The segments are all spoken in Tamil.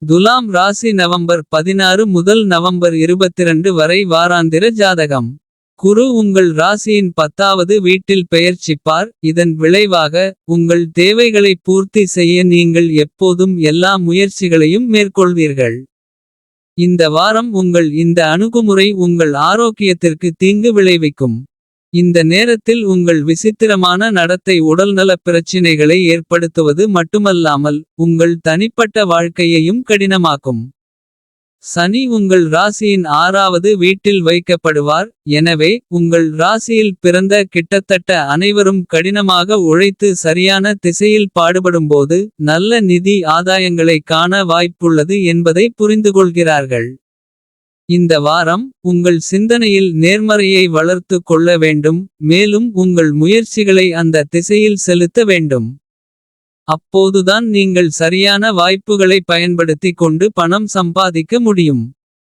துலாம் ராசி நவம்பர் 16 முதல் நவம்பர் 22 வரை வாராந்திர ஜாதகம். குரு உங்கள் ராசியின் 10வது வீட்டில் பெயர்ச்சிப்பார். இதன் விளைவாக உங்கள் தேவைகளை பூர்த்தி செய்ய நீங்கள் எப்போதும் எல்லா முயற்சிகளையும் மேற்கொள்வீர்கள். இந்த வாரம் உங்கள் இந்த அணுகுமுறை உங்கள் ஆரோக்கியத்திற்கு தீங்கு விளைவிக்கும். இந்த நேரத்தில் உங்கள் விசித்திரமான நடத்தை உடல்நலப் பிரச்சினைகளை ஏற்படுத்துவது மட்டுமல்லாமல். உங்கள் தனிப்பட்ட வாழ்க்கையையும் கடினமாக்கும். சனி உங்கள் ராசியின் 6வது வீட்டில் வைக்கப்படுவார். எனவே உங்கள் ராசியில் பிறந்த கிட்டத்தட்ட அனைவரும் கடினமாக உழைத்து சரியான திசையில் பாடுபடும்போது. நல்ல நிதி ஆதாயங்களை காண வாய்ப்புள்ளது என்பதை புரிந்துகொள்கிறார்கள். இந்த வாரம் உங்கள் சிந்தனையில் நேர்மறையை வளர்த்து கொள்ள வேண்டும். மேலும் உங்கள் முயற்சிகளை அந்த திசையில் செலுத்த வேண்டும். அப்போதுதான் நீங்கள் சரியான வாய்ப்புகளை பயன்படுத்தி கொண்டு பணம் சம்பாதிக்க முடியும்.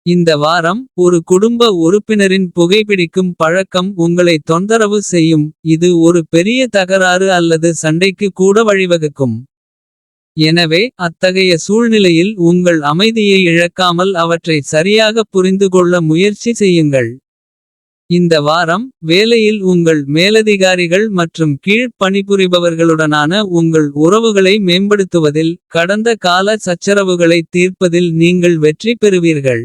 இந்த வாரம் ஒரு குடும்ப உறுப்பினரின் புகைப்பிடிக்கும் பழக்கம் உங்களை தொந்தரவு செய்யும். இது ஒரு பெரிய தகராறு அல்லது சண்டைக்கு கூட வழிவகுக்கும். எனவே அத்தகைய சூழ்நிலையில் உங்கள் அமைதியை இழக்காமல் அவற்றை சரியாக புரிந்துகொள்ள முயற்சி செய்யுங்கள். இந்த வாரம் வேலையில் உங்கள் மேலதிகாரிகள் மற்றும் கீழ் பணிபுரிபவர்களுடனான உங்கள் உறவுகளை மேம்படுத்துவதில். கடந்த கால சச்சரவுகளை தீர்ப்பதில் நீங்கள் வெற்றி பெறுவீர்கள்.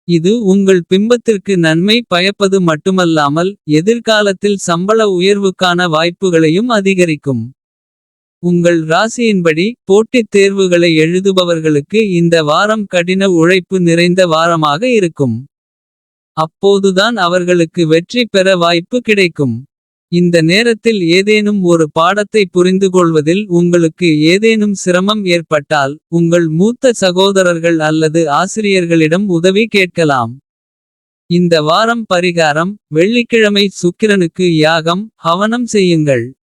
இது உங்கள் பிம்பத்திற்கு நன்மை பயப்பது மட்டுமல்லாமல். எதிர்காலத்தில் சம்பள உயர்வுக்கான வாய்ப்புகளையும் அதிகரிக்கும். உங்கள் ராசியின்படி போட்டித் தேர்வுகளை எழுதுபவர்களுக்கு இந்த வாரம் கடின உழைப்பு நிறைந்த வாரமாக இருக்கும். அப்போதுதான் அவர்களுக்கு வெற்றி பெற வாய்ப்பு கிடைக்கும். இந்த நேரத்தில் ஏதேனும் ஒரு பாடத்தை புரிந்துகொள்வதில் உங்களுக்கு ஏதேனும் சிரமம் ஏற்பட்டால். உங்கள் மூத்த சகோதரர்கள் அல்லது ஆசிரியர்களிடம் உதவி கேட்கலாம். இந்த வாரம் பரிகாரம் வெள்ளிக்கிழமை சுக்கிரனுக்கு யாகம் ஹவனம் செய்யுங்கள்.